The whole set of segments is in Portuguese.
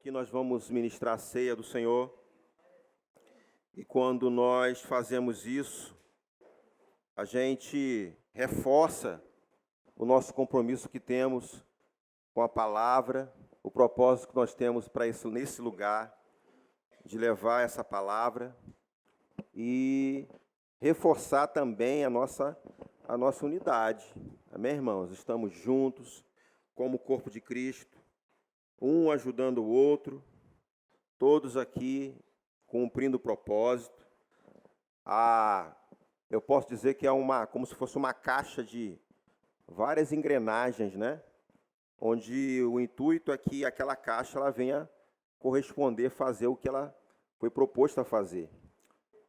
que nós vamos ministrar a ceia do Senhor. E quando nós fazemos isso, a gente reforça o nosso compromisso que temos com a palavra, o propósito que nós temos para nesse lugar, de levar essa palavra e reforçar também a nossa unidade. Amém, irmãos? Estamos juntos, como o corpo de Cristo, um ajudando o outro, todos aqui cumprindo o propósito. Eu posso dizer que é como se fosse uma caixa de várias engrenagens, né? Onde o intuito é que aquela caixa ela venha corresponder, fazer o que ela foi proposta a fazer.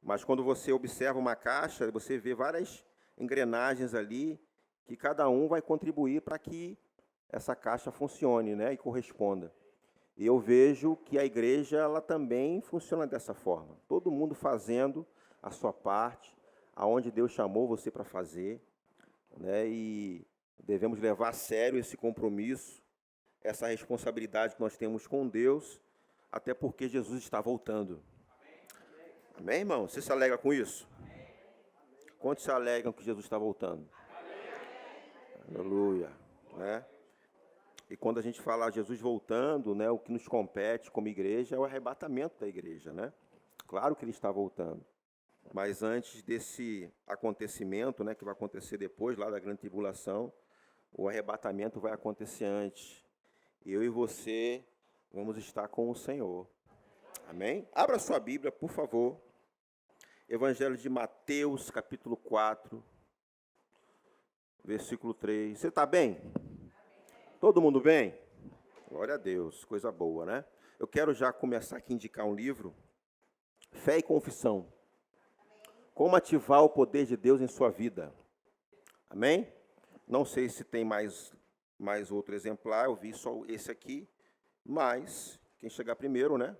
Mas quando você observa uma caixa, você vê várias engrenagens ali, que cada um vai contribuir para que essa caixa funcione, né, e corresponda. E eu vejo que a igreja ela também funciona dessa forma. Todo mundo fazendo a sua parte, aonde Deus chamou você para fazer, né, e devemos levar a sério esse compromisso, essa responsabilidade que nós temos com Deus, até porque Jesus está voltando. Amém, irmão? Você se alegra com isso? Quantos se alegram que Jesus está voltando? Aleluia, né? E quando a gente fala Jesus voltando, né, o que nos compete como igreja é o arrebatamento da igreja, né? Claro que ele está voltando. Mas antes desse acontecimento, né, que vai acontecer depois, lá da grande tribulação, o arrebatamento vai acontecer antes. Eu e você vamos estar com o Senhor. Amém? Abra sua Bíblia, por favor. Evangelho de Mateus, capítulo 4, versículo 3. Você está bem? Todo mundo bem? Glória a Deus, coisa boa, né? Eu quero já começar aqui a indicar um livro, Fé e Confissão. Como ativar o poder de Deus em sua vida. Amém? Não sei se tem mais outro exemplar, eu vi só esse aqui, mas quem chegar primeiro, né,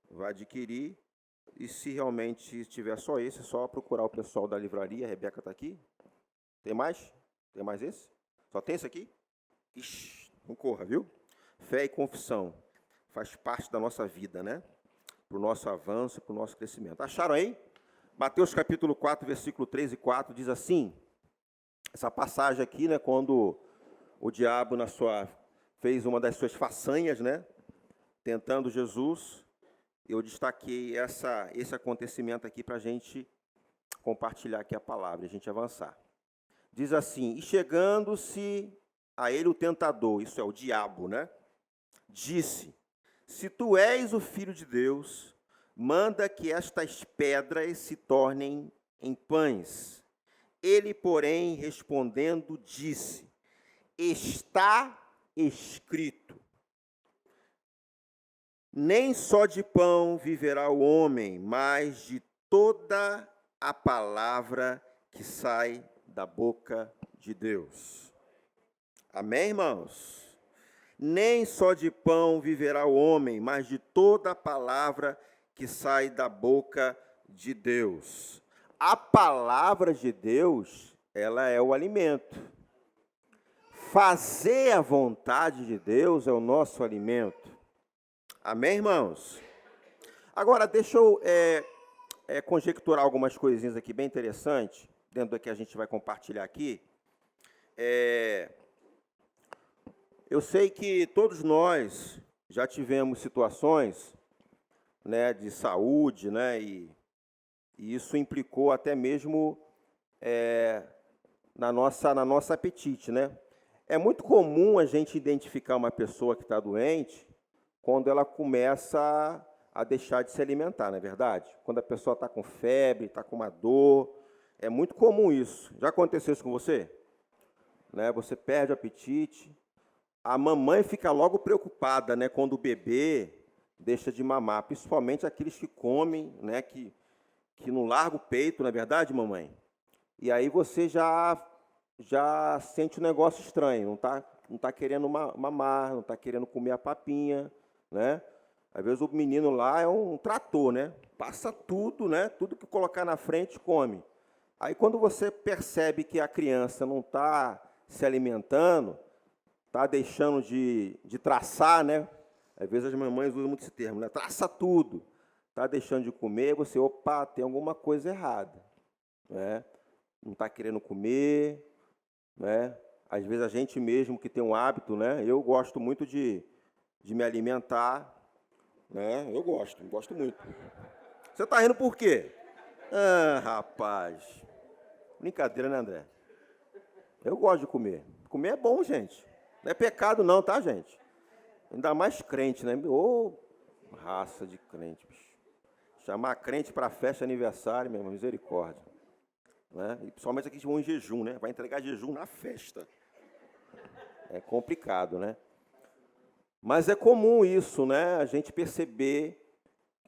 vai adquirir. E se realmente tiver só esse, é só procurar o pessoal da livraria. A Rebeca está aqui. Tem mais? Tem mais esse? Só tem esse aqui? Ixi, não corra, viu? Fé e confissão. Faz parte da nossa vida, né? Para o nosso avanço, para o nosso crescimento. Acharam aí? Mateus capítulo 4, versículo 3 e 4, diz assim, essa passagem aqui, né, quando o diabo fez uma das suas façanhas, né, tentando Jesus, eu destaquei esse acontecimento aqui para a gente compartilhar aqui a palavra, a gente avançar. Diz assim, e chegando-se a ele o tentador, isso é o diabo, né, disse, se tu és o Filho de Deus, manda que estas pedras se tornem em pães. Ele, porém, respondendo, disse, está escrito, nem só de pão viverá o homem, mas de toda a palavra que sai da boca de Deus. Amém, irmãos? Nem só de pão viverá o homem, mas de toda a palavra que sai da boca de Deus. A palavra de Deus, ela é o alimento. Fazer a vontade de Deus é o nosso alimento. Amém, irmãos? Agora, deixa eu conjecturar algumas coisinhas aqui bem interessantes, dentro do que a gente vai compartilhar aqui. Eu sei que todos nós já tivemos situações, né, de saúde, né, e isso implicou até mesmo na nossa apetite, né? É muito comum a gente identificar uma pessoa que está doente quando ela começa a deixar de se alimentar, não é verdade? Quando a pessoa está com febre, está com uma dor, é muito comum isso. Já aconteceu isso com você? Né? Você perde o apetite, a mamãe fica logo preocupada, né, quando o bebê deixa de mamar, principalmente aqueles que comem, né, que não larga o peito, não é verdade, mamãe? E aí você já sente um negócio estranho, não tá querendo mamar, não está querendo comer a papinha, né? Às vezes o menino lá é um trator, né? Passa tudo, né? Tudo que colocar na frente, come. Aí quando você percebe que a criança não está se alimentando, está deixando de traçar, né? Às vezes as mamães usam muito esse termo, né? Traça tudo. Está deixando de comer, você, opa, tem alguma coisa errada. Né? Não está querendo comer, né? Às vezes a gente mesmo que tem um hábito, né? Eu gosto muito de me alimentar, né? Eu gosto muito. Você está rindo por quê? Ah, rapaz. Brincadeira, né, André? Eu gosto de comer. Comer é bom, gente. Não é pecado não, tá, gente? Ainda mais crente, né? Ô, raça de crente, bicho. Chamar crente para festa aniversário, meu irmão, misericórdia. Né? E principalmente aqui que vão em jejum, né? Vai entregar jejum na festa. É complicado, né? Mas é comum isso, né? A gente perceber,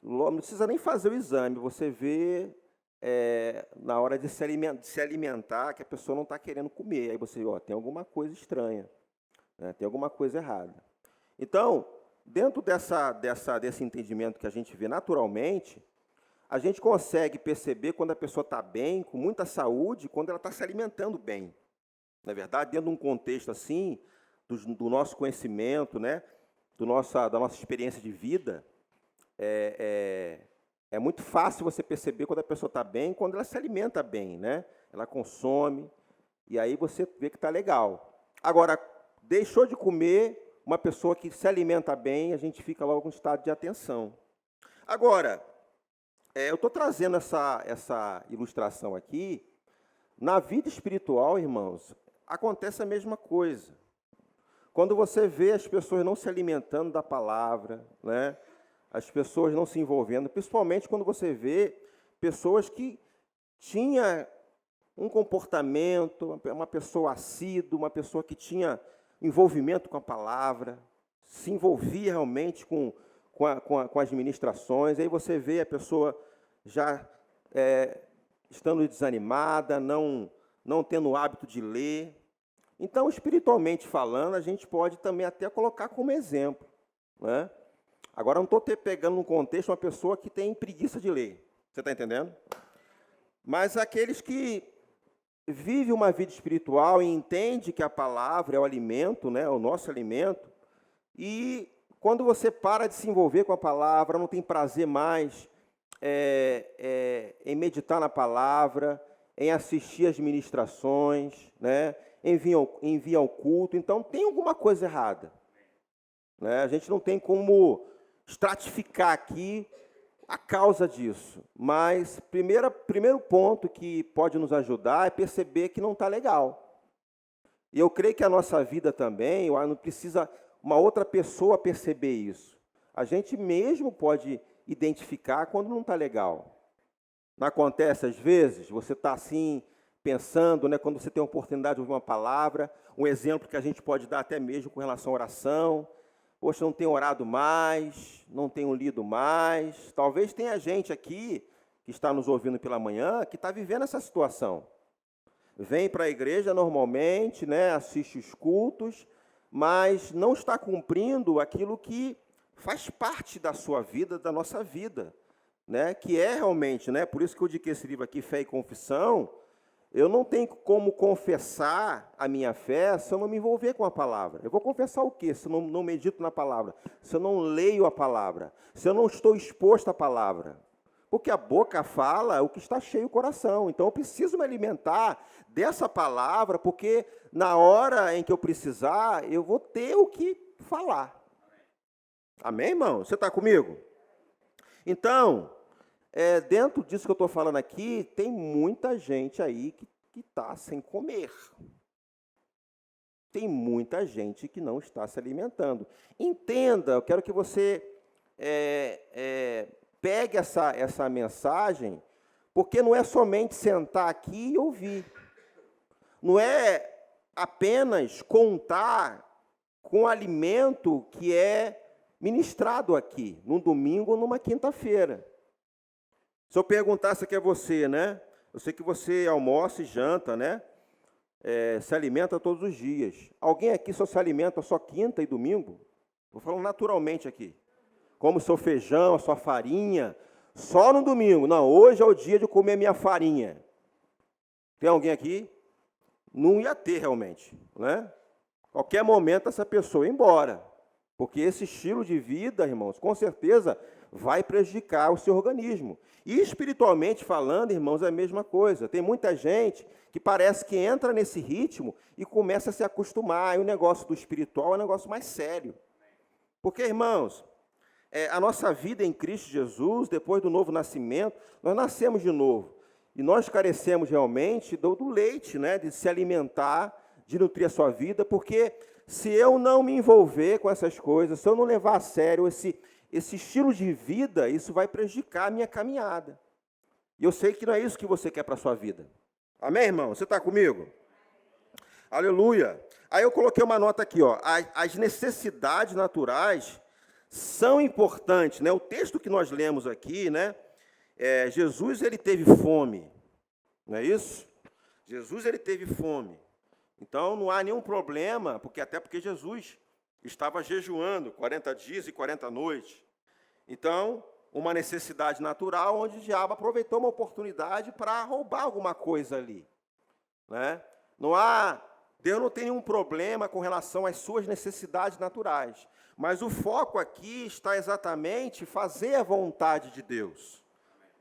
não precisa nem fazer o exame, você vê na hora de se alimentar que a pessoa não está querendo comer. Aí você, ó, tem alguma coisa estranha, né? Tem alguma coisa errada. Então, dentro desse entendimento que a gente vê naturalmente, a gente consegue perceber quando a pessoa está bem, com muita saúde, quando ela está se alimentando bem. Na verdade, dentro de um contexto assim, do nosso conhecimento, né, da nossa experiência de vida, é muito fácil você perceber quando a pessoa está bem, quando ela se alimenta bem, né? Ela consome, e aí você vê que está legal. Agora, deixou de comer, uma pessoa que se alimenta bem, a gente fica logo em estado de atenção. Agora, eu estou trazendo essa ilustração aqui. Na vida espiritual, irmãos, acontece a mesma coisa. Quando você vê as pessoas não se alimentando da palavra, né? As pessoas não se envolvendo, principalmente quando você vê pessoas que tinham um comportamento, uma pessoa assídua, uma pessoa que tinha envolvimento com a palavra, se envolvia realmente com as ministrações, aí você vê a pessoa já estando desanimada, não tendo o hábito de ler. Então, espiritualmente falando, a gente pode também até colocar como exemplo, né? Agora, não estou pegando no contexto uma pessoa que tem preguiça de ler, você está entendendo? Mas aqueles que vivem uma vida espiritual e entendem que a palavra é o alimento, né, o nosso alimento, e quando você para de se envolver com a palavra, não tem prazer mais em meditar na palavra, em assistir às ministrações, né, em vir ao culto, então tem alguma coisa errada. Né? A gente não tem como estratificar aqui a causa disso, mas primeiro ponto que pode nos ajudar é perceber que não está legal. E eu creio que a nossa vida também, não precisa uma outra pessoa perceber isso. A gente mesmo pode identificar quando não está legal. Não acontece às vezes, você está assim, pensando, né, quando você tem a oportunidade de ouvir uma palavra, um exemplo que a gente pode dar até mesmo com relação à oração. Poxa, não tenho orado mais, não tenho lido mais. Talvez tenha gente aqui que está nos ouvindo pela manhã que está vivendo essa situação. Vem para a igreja normalmente, né, assiste os cultos, mas não está cumprindo aquilo que faz parte da sua vida, da nossa vida, né, que é realmente, né, por isso que eu digo que esse livro aqui, Fé e Confissão, eu não tenho como confessar a minha fé se eu não me envolver com a palavra. Eu vou confessar o quê? Se eu não medito na palavra, se eu não leio a palavra, se eu não estou exposto à palavra. Porque a boca fala o que está cheio o coração. Então eu preciso me alimentar dessa palavra, porque na hora em que eu precisar, eu vou ter o que falar. Amém, irmão? Você está comigo? Então, dentro disso que eu estou falando aqui, tem muita gente aí que está sem comer. Tem muita gente que não está se alimentando. Entenda, eu quero que você pegue essa mensagem, porque não é somente sentar aqui e ouvir. Não é apenas contar com o alimento que é ministrado aqui, num domingo ou numa quinta-feira. Se eu perguntasse aqui a você, né? Eu sei que você almoça e janta, né? Se alimenta todos os dias. Alguém aqui só se alimenta só quinta e domingo? Vou falando naturalmente aqui. Como o seu feijão, a sua farinha, só no domingo. Não, hoje é o dia de comer minha farinha. Tem alguém aqui? Não ia ter realmente, né? Qualquer momento essa pessoa ia embora. Porque esse estilo de vida, irmãos, com certeza vai prejudicar o seu organismo. E espiritualmente falando, irmãos, é a mesma coisa. Tem muita gente que parece que entra nesse ritmo e começa a se acostumar. E o negócio do espiritual é um negócio mais sério. Porque, irmãos, a nossa vida em Cristo Jesus, depois do novo nascimento, nós nascemos de novo. E nós carecemos realmente do leite, né, de se alimentar, de nutrir a sua vida, porque se eu não me envolver com essas coisas, se eu não levar a sério esse estilo de vida, isso vai prejudicar a minha caminhada. E eu sei que não é isso que você quer para a sua vida. Amém, irmão? Você está comigo? Aleluia. Aí eu coloquei uma nota aqui, ó. As necessidades naturais são importantes, né? O texto que nós lemos aqui, né? Jesus, ele teve fome, não é isso? Jesus, ele teve fome. Então, não há nenhum problema, até porque Jesus estava jejuando 40 dias e 40 noites. Então, uma necessidade natural, onde o diabo aproveitou uma oportunidade para roubar alguma coisa ali, né? Deus não tem nenhum problema com relação às suas necessidades naturais, mas o foco aqui está exatamente em fazer a vontade de Deus,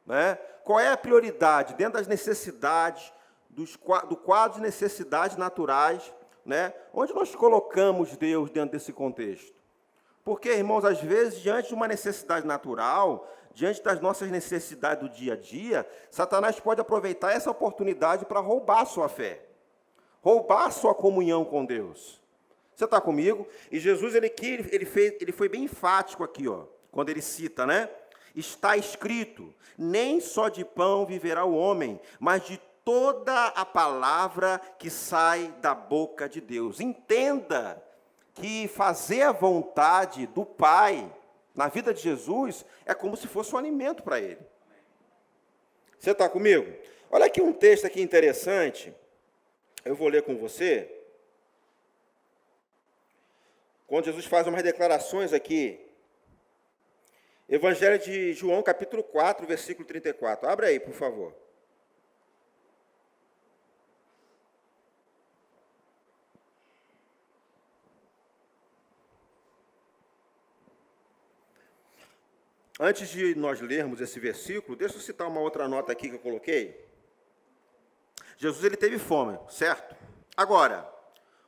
né? Qual é a prioridade dentro das necessidades, do quadro de necessidades naturais, né? Onde nós colocamos Deus dentro desse contexto? Porque, irmãos, às vezes, diante de uma necessidade natural, diante das nossas necessidades do dia a dia, Satanás pode aproveitar essa oportunidade para roubar a sua fé, roubar a sua comunhão com Deus. Você está comigo? E Jesus, ele foi bem enfático aqui, ó, quando ele cita, né? Está escrito, nem só de pão viverá o homem, mas de toda a palavra que sai da boca de Deus. Entenda que fazer a vontade do Pai na vida de Jesus é como se fosse um alimento para ele. Você está comigo? Olha aqui um texto aqui interessante. Eu vou ler com você. Quando Jesus faz umas declarações aqui. Evangelho de João, capítulo 4, versículo 34. Abra aí, por favor. Antes de nós lermos esse versículo, deixa eu citar uma outra nota aqui que eu coloquei. Jesus, ele teve fome, certo? Agora,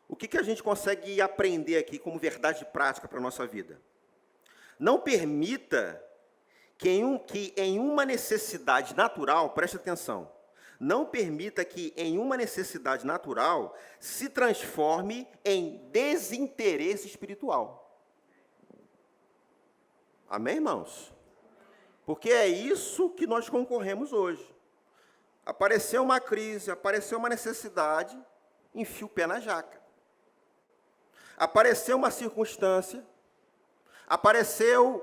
o que a gente consegue aprender aqui como verdade prática para a nossa vida? Não permita que em uma necessidade natural, preste atenção, não permita que em uma necessidade natural se transforme em desinteresse espiritual. Amém, irmãos? Porque é isso que nós concorremos hoje. Apareceu uma crise, apareceu uma necessidade, enfia o pé na jaca. Apareceu uma circunstância, apareceu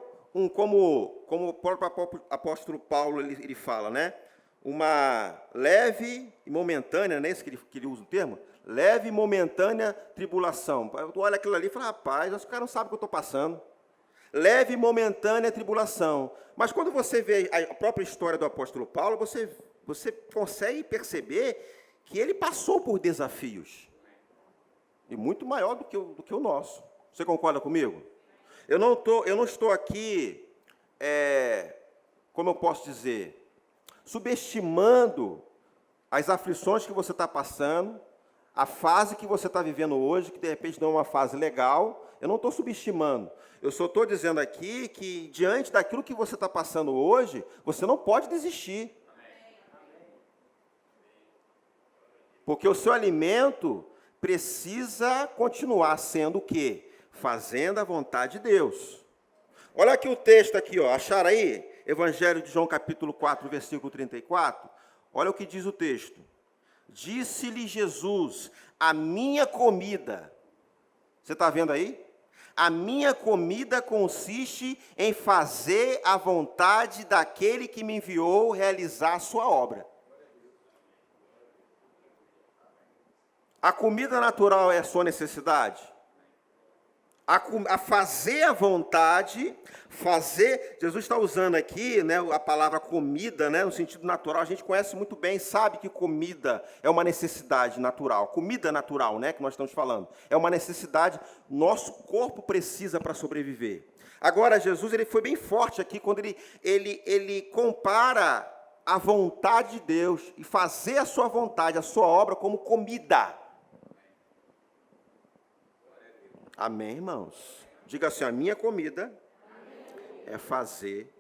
como o próprio apóstolo Paulo ele fala, né? Uma leve e momentânea, não é isso que ele usa o termo? Leve e momentânea tribulação. Tu olha aquilo ali e fala, rapaz, os caras não sabem o que eu estou passando. Leve e momentânea tribulação. Mas quando você vê a própria história do apóstolo Paulo, você consegue perceber que ele passou por desafios. E muito maior do que o nosso. Você concorda comigo? Eu não estou aqui, como eu posso dizer, subestimando as aflições que você está passando, a fase que você está vivendo hoje, que de repente não é uma fase legal. Eu não estou subestimando. Eu só estou dizendo aqui que, diante daquilo que você está passando hoje, você não pode desistir. Porque o seu alimento precisa continuar sendo o quê? Fazendo a vontade de Deus. Olha aqui o texto aqui, ó. Acharam aí? Evangelho de João, capítulo 4, versículo 34. Olha o que diz o texto. Disse-lhe Jesus, a minha comida. Você está vendo aí? A minha comida consiste em fazer a vontade daquele que me enviou realizar a sua obra. A comida natural é a sua necessidade? a fazer a vontade, Jesus está usando aqui, né, a palavra comida, né, no sentido natural, a gente conhece muito bem, sabe que comida é uma necessidade natural, comida natural, né, que nós estamos falando, é uma necessidade, nosso corpo precisa para sobreviver. Agora, Jesus ele foi bem forte aqui, quando ele compara a vontade de Deus e fazer a sua vontade, a sua obra como comida. Amém, irmãos? Diga assim, a minha comida é fazer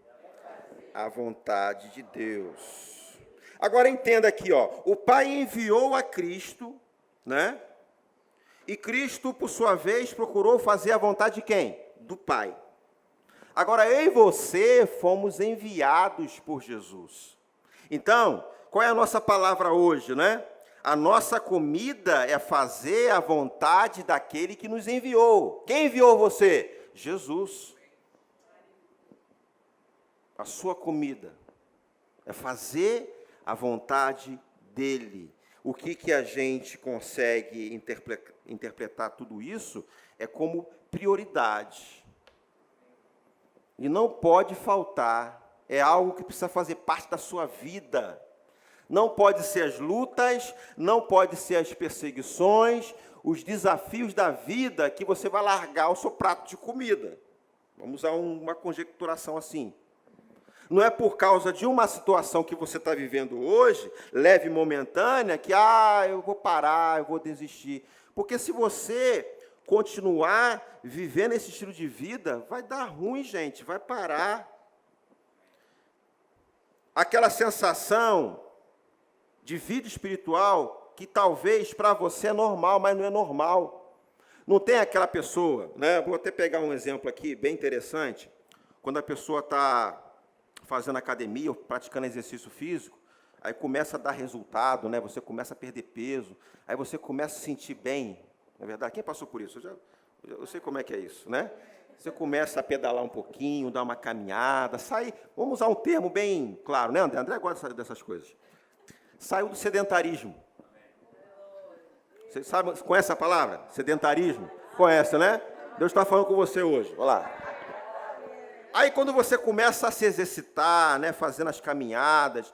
a vontade de Deus. Agora entenda aqui, ó, o Pai enviou a Cristo, né? E Cristo, por sua vez, procurou fazer a vontade de quem? Do Pai. Agora, eu e você fomos enviados por Jesus. Então, qual é a nossa palavra hoje, né? A nossa comida é fazer a vontade daquele que nos enviou. Quem enviou você? Jesus. A sua comida é fazer a vontade dele. O que a gente consegue interpretar tudo isso é como prioridade. E não pode faltar, é algo que precisa fazer parte da sua vida. Não pode ser as lutas, não pode ser as perseguições, os desafios da vida que você vai largar o seu prato de comida. Vamos usar uma conjecturação assim. Não é por causa de uma situação que você está vivendo hoje, leve e momentânea, que eu vou parar, eu vou desistir. Porque se você continuar vivendo esse estilo de vida, vai dar ruim, gente, vai parar. Aquela sensação de vida espiritual que talvez para você é normal, mas não é normal. Não tem aquela pessoa, né? Vou até pegar um exemplo aqui, bem interessante. Quando a pessoa está fazendo academia ou praticando exercício físico, aí começa a dar resultado, né? Você começa a perder peso, aí você começa a se sentir bem. Na verdade, quem passou por isso? Eu sei como é que é isso, né? Você começa a pedalar um pouquinho, dar uma caminhada, sair, vamos usar um termo bem claro, né, André? André gosta dessas coisas. Saiu do sedentarismo. Você sabe, conhece a palavra? Sedentarismo? Conhece, né? Deus está falando com você hoje. Olha lá. Aí, quando você começa a se exercitar, né, fazendo as caminhadas,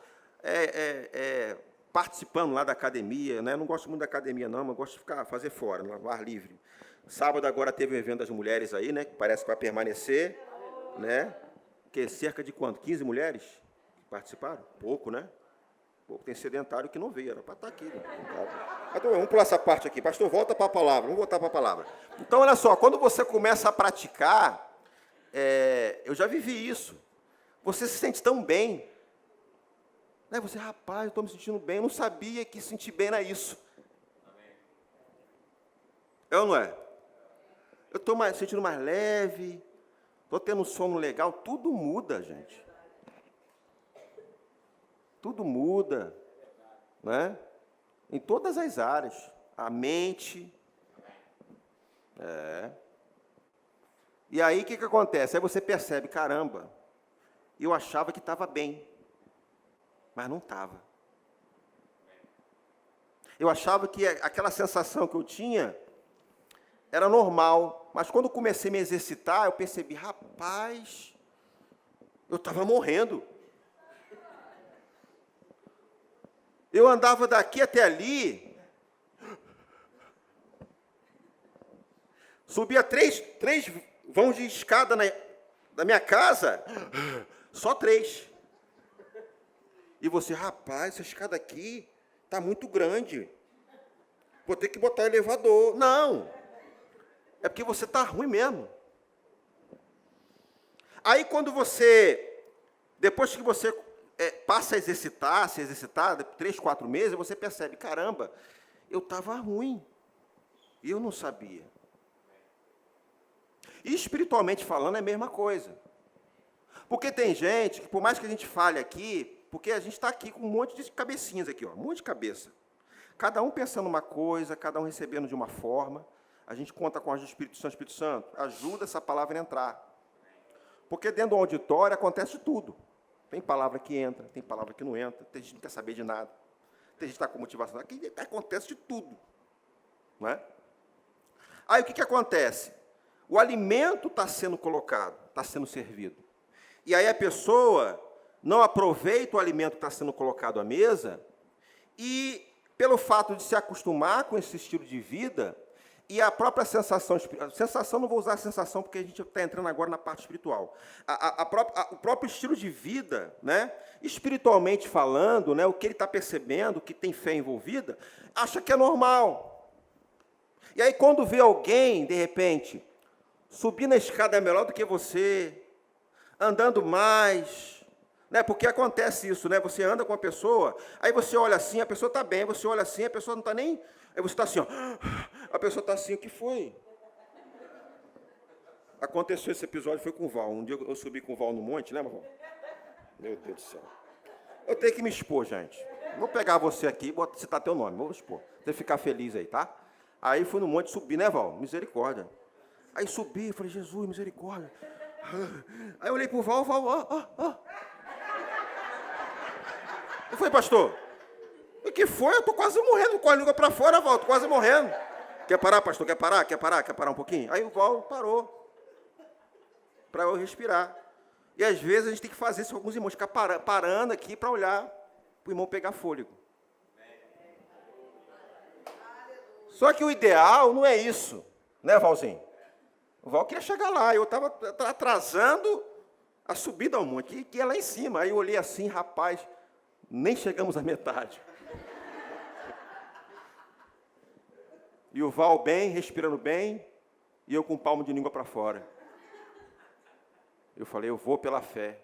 participando lá da academia, né? Eu não gosto muito da academia, não, mas gosto de fazer fora, no ar livre. Sábado agora teve um evento das mulheres aí, né? Que parece que vai permanecer, né? Que cerca de quanto? 15 mulheres participaram? Pouco, né? Pouco. Tem sedentário que não veio, era para estar aqui. Né? Então, vamos pular essa parte aqui. Pastor, volta para a palavra. Vamos voltar para a palavra. Então, olha só, quando você começa a praticar, eu já vivi isso. Você se sente tão bem. Né? Você, rapaz, eu estou me sentindo bem. Eu não sabia que sentir bem era isso. É ou não é? Eu estou sentindo mais leve, estou tendo um sono legal, tudo muda, gente. Tudo muda, né? Em todas as áreas. A mente. E aí, o que acontece? Aí você percebe, caramba, eu achava que estava bem, mas não estava. Eu achava que aquela sensação que eu tinha era normal, mas quando comecei a me exercitar, eu percebi, rapaz, eu estava morrendo. Eu andava daqui até ali, subia três vãos de escada da minha casa, só 3. E você, rapaz, essa escada aqui está muito grande, vou ter que botar elevador. Não! É porque você está ruim mesmo. Aí, quando depois que você passa a se exercitar, 3, 4 meses, você percebe, caramba, eu estava ruim, e eu não sabia. E espiritualmente falando, é a mesma coisa. Porque tem gente que, por mais que a gente fale aqui, porque a gente está aqui com um monte de cabecinhas aqui, ó, um monte de cabeça. Cada um pensando uma coisa, cada um recebendo de uma forma. A gente conta com a ajuda do Espírito Santo, ajuda essa palavra a entrar. Porque dentro do auditório acontece tudo. Tem palavra que entra, tem palavra que não entra, tem gente que não quer saber de nada. Tem gente que está com motivação. Aqui acontece de tudo. Não é? Aí o que acontece? o alimento está sendo colocado, está sendo servido. E aí a pessoa não aproveita o alimento que está sendo colocado à mesa e, pelo fato de se acostumar com esse estilo de vida, e a própria sensação, não vou usar sensação porque a gente está entrando agora na parte espiritual. O próprio estilo de vida, né, espiritualmente falando, né, o que ele está percebendo, que tem fé envolvida, acha que é normal. E aí quando vê alguém, de repente, subir na escada é melhor do que você, andando mais, né, porque acontece isso, né, você anda com a pessoa, aí você olha assim, a pessoa está bem, você olha assim, a pessoa não está nem... Aí você está assim, ó, a pessoa está assim, o que foi? Aconteceu esse episódio, foi com o Val. Um dia eu subi com o Val no monte, lembra, Val? Meu Deus do céu. Eu tenho que me expor, gente. Vou pegar você aqui e vou citar teu nome, vou expor. Você ficar feliz aí, tá? Aí fui no monte subir, né, Val? Misericórdia. Aí subi, falei, Jesus, misericórdia. Aí eu olhei pro Val, ó. Eu falei, pastor, o que foi? Eu estou quase morrendo, com a língua para fora, Val, estou quase morrendo. Quer parar, pastor? Quer parar? Quer parar um pouquinho? Aí o Val parou, para eu respirar. E às vezes a gente tem que fazer isso com alguns irmãos, ficar parando aqui para olhar, para o irmão pegar fôlego. Só que o ideal não é isso, né, Valzinho? O Val queria chegar lá, eu estava atrasando a subida ao monte, que é lá em cima. Aí eu olhei assim, rapaz, nem chegamos à metade. E o Val bem, respirando bem, e eu com o palmo de língua para fora. Eu falei, eu vou pela fé.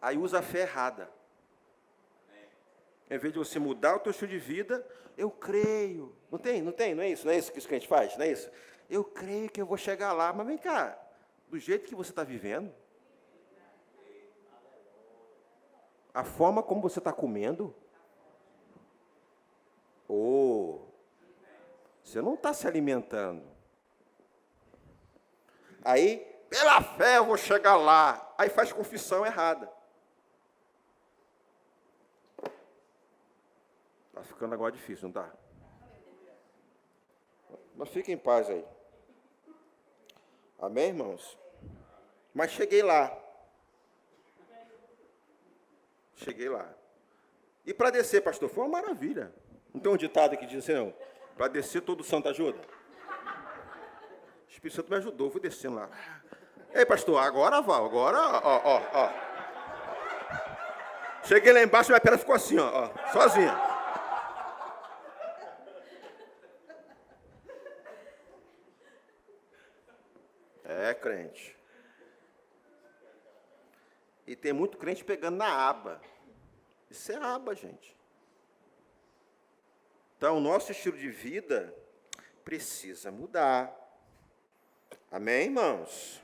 Aí usa a fé errada. Em vez de você mudar o teu estilo de vida, eu creio. Não é isso? Não é isso que a gente faz? Não é isso? Eu creio que eu vou chegar lá. Mas vem cá, do jeito que você está vivendo, a forma como você está comendo, você não está se alimentando. Aí, pela fé eu vou chegar lá. Aí faz confissão errada. Está ficando agora difícil, não está? Mas fique em paz aí. Amém, irmãos? Mas cheguei lá. Cheguei lá. E para descer, pastor, foi uma maravilha. Não tem um ditado que diz assim, não? Para descer, todo santo ajuda. O Espírito Santo me ajudou, eu fui descendo lá. Ei, pastor, agora, Val, agora, ó. Cheguei lá embaixo, minha perna ficou assim, ó, sozinha. É, crente. E tem muito crente pegando na aba. Isso é aba, gente. Então, o nosso estilo de vida precisa mudar. Amém, irmãos?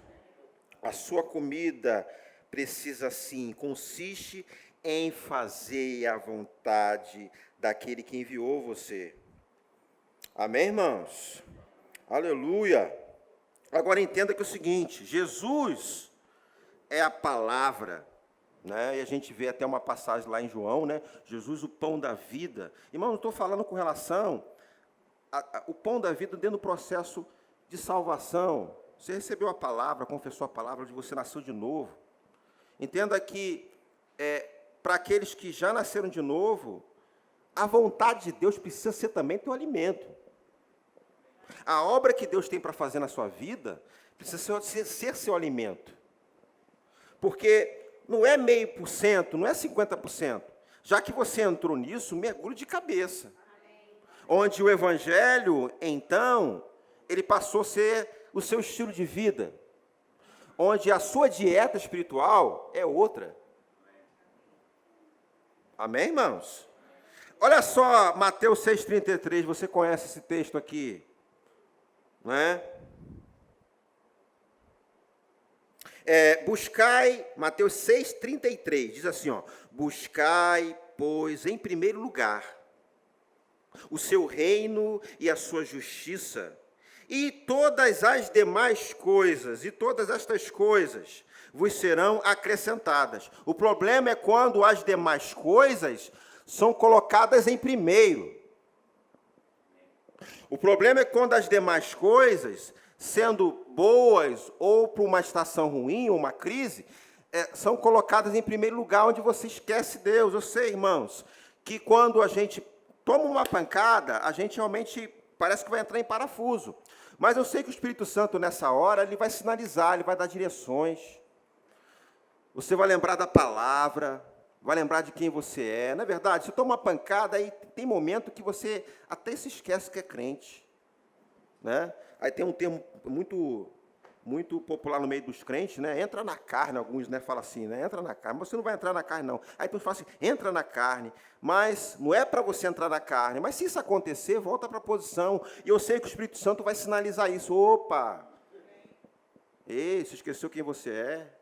A sua comida precisa, sim, consiste em fazer a vontade daquele que enviou você. Amém, irmãos? Aleluia! Agora entenda que é o seguinte, Jesus é a palavra, né? E a gente vê até uma passagem lá em João, né? Jesus, o pão da vida. Irmão, não estou falando com relação ao pão da vida dentro do processo de salvação. Você recebeu a palavra, confessou a palavra, de você nasceu de novo. Entenda que, para aqueles que já nasceram de novo, a vontade de Deus precisa ser também teu alimento. A obra que Deus tem para fazer na sua vida precisa ser seu alimento. Porque não é 0,5%, não é 50%. Já que você entrou nisso, mergulhe de cabeça. Onde o Evangelho, então, ele passou a ser o seu estilo de vida. Onde a sua dieta espiritual é outra. Amém, irmãos? Olha só, Mateus 6,33, você conhece esse texto aqui, não é? Buscai, Mateus 6,33, diz assim, ó, buscai, pois, em primeiro lugar, o seu reino e a sua justiça, e todas as demais coisas, e todas estas coisas vos serão acrescentadas. O problema é quando as demais coisas são colocadas em primeiro. O problema é quando as demais coisas, sendo boas ou para uma estação ruim, ou uma crise, são colocadas em primeiro lugar, onde você esquece Deus. Eu sei, irmãos, que quando a gente toma uma pancada, a gente realmente parece que vai entrar em parafuso. Mas eu sei que o Espírito Santo, nessa hora, ele vai sinalizar, ele vai dar direções. Você vai lembrar da palavra, vai lembrar de quem você é. Não é verdade? Você toma uma pancada, aí tem momento que você até se esquece que é crente. Né? Aí tem um termo muito popular no meio dos crentes, né? Entra na carne, alguns, né, falam assim, né? Entra na carne, mas você não vai entrar na carne, não. Aí tu fala assim, entra na carne, mas não é para você entrar na carne. Mas se isso acontecer, volta para a posição. E eu sei que o Espírito Santo vai sinalizar isso. Opa! Ei, você esqueceu quem você é?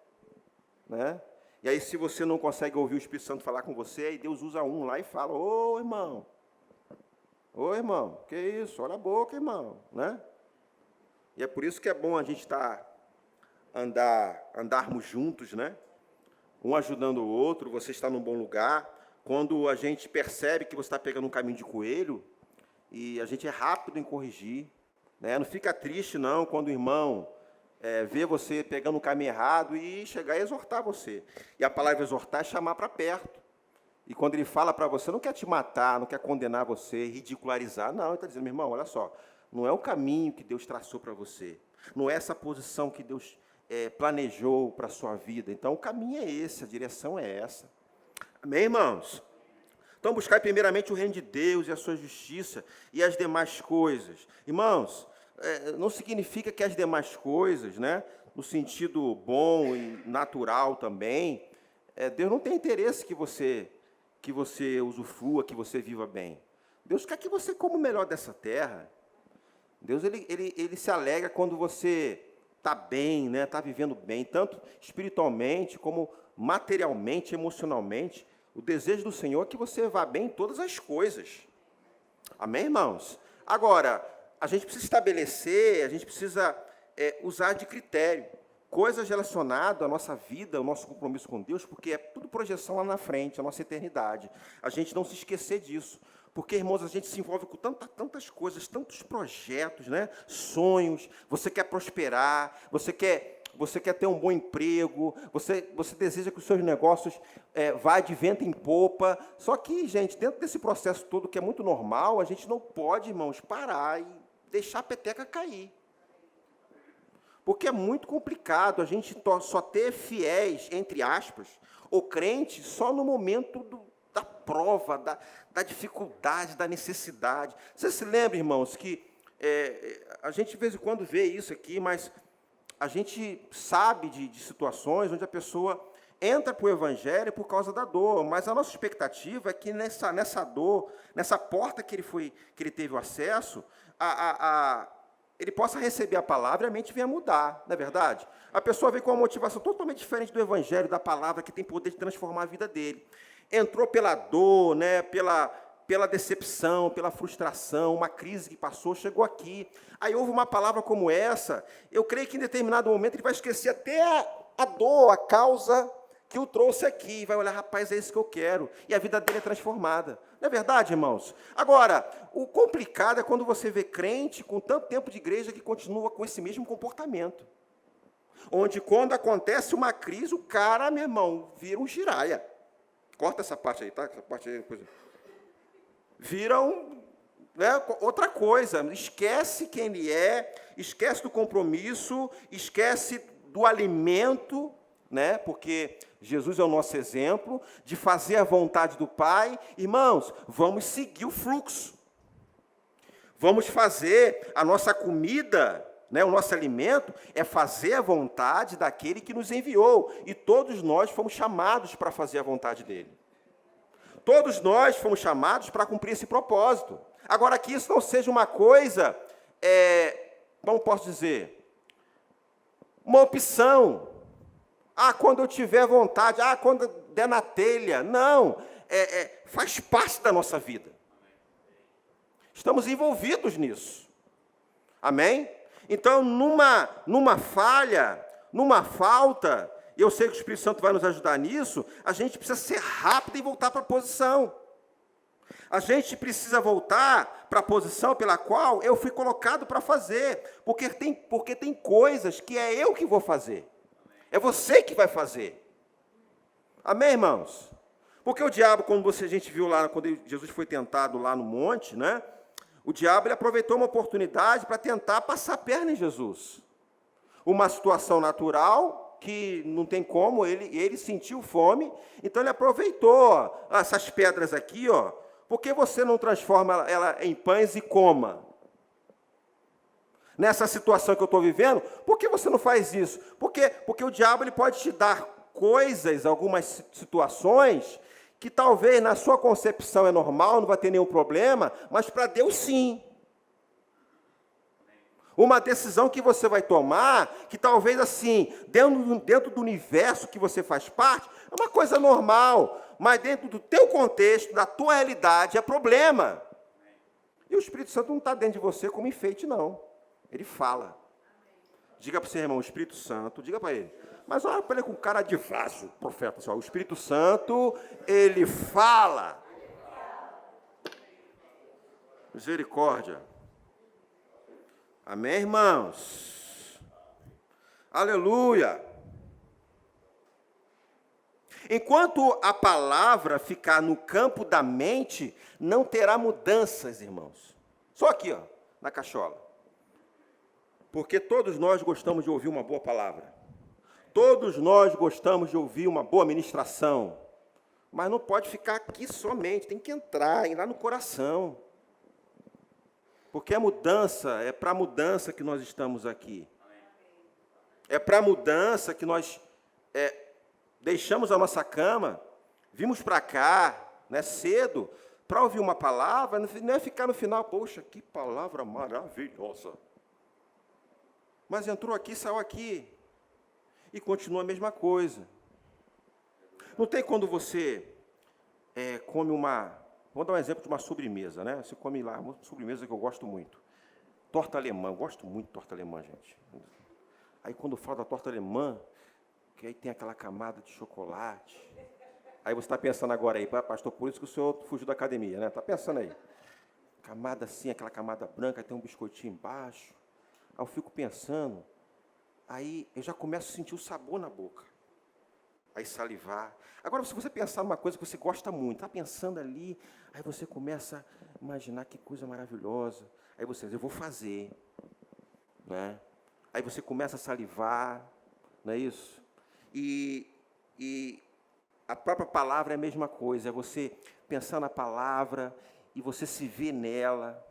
Né? E aí, se você não consegue ouvir o Espírito Santo falar com você, aí Deus usa um lá e fala, ô irmão, que isso? Olha a boca, irmão, né? E é por isso que é bom a gente andarmos juntos, né? Um ajudando o outro, você está num bom lugar. Quando a gente percebe que você está pegando um caminho de coelho, e a gente é rápido em corrigir, né? Não fica triste, não, quando o irmão vê você pegando um caminho errado e chegar e exortar você. E a palavra exortar é chamar para perto. E quando ele fala para você, não quer te matar, não quer condenar você, ridicularizar. Não, ele está dizendo, meu irmão, olha só, não é o caminho que Deus traçou para você. Não é essa posição que Deus planejou para a sua vida. Então, o caminho é esse, a direção é essa. Amém, irmãos? Então, buscar primeiramente o reino de Deus e a sua justiça e as demais coisas. Irmãos, não significa que as demais coisas, né, no sentido bom e natural também, Deus não tem interesse que você usufrua, que você viva bem. Deus quer que você coma o melhor dessa terra. Deus ele se alegra quando você está bem, né, está vivendo bem, tanto espiritualmente como materialmente, emocionalmente. O desejo do Senhor é que você vá bem em todas as coisas. Amém, irmãos? Agora, a gente precisa estabelecer, a gente precisa usar de critério coisas relacionadas à nossa vida, ao nosso compromisso com Deus, porque é tudo projeção lá na frente, a nossa eternidade. A gente não se esquecer disso. Porque, irmãos, a gente se envolve com tantas coisas, tantos projetos, né? Sonhos, você quer prosperar, você quer ter um bom emprego, você deseja que os seus negócios vá de vento em popa. Só que, gente, dentro desse processo todo, que é muito normal, a gente não pode, irmãos, parar e deixar a peteca cair. Porque é muito complicado a gente só ter fiéis, entre aspas, ou crentes, só no momento da prova, da dificuldade, da necessidade. Você se lembra, irmãos, que a gente de vez em quando vê isso aqui, mas a gente sabe de situações onde a pessoa entra para o Evangelho por causa da dor, mas a nossa expectativa é que nessa dor, nessa porta que ele teve o acesso, ele possa receber a palavra e a mente venha mudar, não é verdade? A pessoa vem com uma motivação totalmente diferente do Evangelho, da palavra, que tem poder de transformar a vida dele. Entrou pela dor, né, pela decepção, pela frustração, uma crise que passou, chegou aqui. Aí houve uma palavra como essa, eu creio que em determinado momento ele vai esquecer até a dor, a causa que o trouxe aqui. Vai olhar, rapaz, é isso que eu quero. E a vida dele é transformada. Não é verdade, irmãos? Agora, o complicado é quando você vê crente com tanto tempo de igreja que continua com esse mesmo comportamento. Onde quando acontece uma crise, o cara, meu irmão, vira um giraia. Corta essa parte aí, tá? Essa parte aí, depois. Vira outra coisa, esquece quem ele é, esquece do compromisso, esquece do alimento, né? Porque Jesus é o nosso exemplo de fazer a vontade do Pai. Irmãos, vamos seguir o fluxo. Vamos fazer a nossa comida, né? O nosso alimento é fazer a vontade daquele que nos enviou. E todos nós fomos chamados para fazer a vontade dele. Todos nós fomos chamados para cumprir esse propósito. Agora, que isso não seja uma coisa, como posso dizer, uma opção. Quando eu tiver vontade, quando der na telha. Não, faz parte da nossa vida. Estamos envolvidos nisso. Amém? Então, numa falha, numa falta, e eu sei que o Espírito Santo vai nos ajudar nisso, a gente precisa ser rápido e voltar para a posição. A gente precisa voltar para a posição pela qual eu fui colocado para fazer, porque tem coisas que é eu que vou fazer, é você que vai fazer. Amém, irmãos? Porque o diabo, como a gente viu lá, quando Jesus foi tentado lá no monte, né? O diabo ele aproveitou uma oportunidade para tentar passar a perna em Jesus. Uma situação natural que não tem como, ele sentiu fome, então ele aproveitou essas pedras aqui, ó. Por que você não transforma ela em pães e coma? Nessa situação que eu estou vivendo, por que você não faz isso? Porque o diabo ele pode te dar coisas, algumas situações, que talvez na sua concepção é normal, não vai ter nenhum problema, mas para Deus sim. Uma decisão que você vai tomar, que talvez assim, dentro do universo que você faz parte, é uma coisa normal, mas dentro do teu contexto, da tua realidade, é problema. E o Espírito Santo não está dentro de você como enfeite, não. Ele fala. Diga para o seu irmão, o Espírito Santo, diga para ele. Mas olha para ele com cara de vaso, profeta. Assim, ó, o Espírito Santo, ele fala. Misericórdia. Amém, irmãos? Aleluia. Enquanto a palavra ficar no campo da mente, não terá mudanças, irmãos. Só aqui, ó, na cachola. Porque todos nós gostamos de ouvir uma boa palavra. Todos nós gostamos de ouvir uma boa ministração. Mas não pode ficar aqui somente, tem que entrar, ir lá no coração. Porque a mudança, é para a mudança que nós estamos aqui. É para a mudança que nós deixamos a nossa cama, vimos para cá, né, cedo, para ouvir uma palavra, não é ficar no final, poxa, que palavra maravilhosa. Mas entrou aqui, saiu aqui, e continua a mesma coisa. Não tem quando você come vamos dar um exemplo de uma sobremesa, né? Você come lá, uma sobremesa que eu gosto muito. Torta alemã, eu gosto muito de torta alemã, gente. Aí quando eu falo da torta alemã, que aí tem aquela camada de chocolate. Aí você está pensando agora aí, pastor, por isso que o senhor fugiu da academia, né? Está pensando aí. Camada assim, aquela camada branca, tem um biscoitinho embaixo. Aí eu fico pensando, aí eu já começo a sentir o sabor na boca. Aí salivar. Agora, se você pensar numa coisa que você gosta muito, está pensando ali, aí você começa a imaginar que coisa maravilhosa. Aí você diz, eu vou fazer. Né? Aí você começa a salivar, não é isso? E a própria palavra é a mesma coisa, é você pensar na palavra e você se vê nela,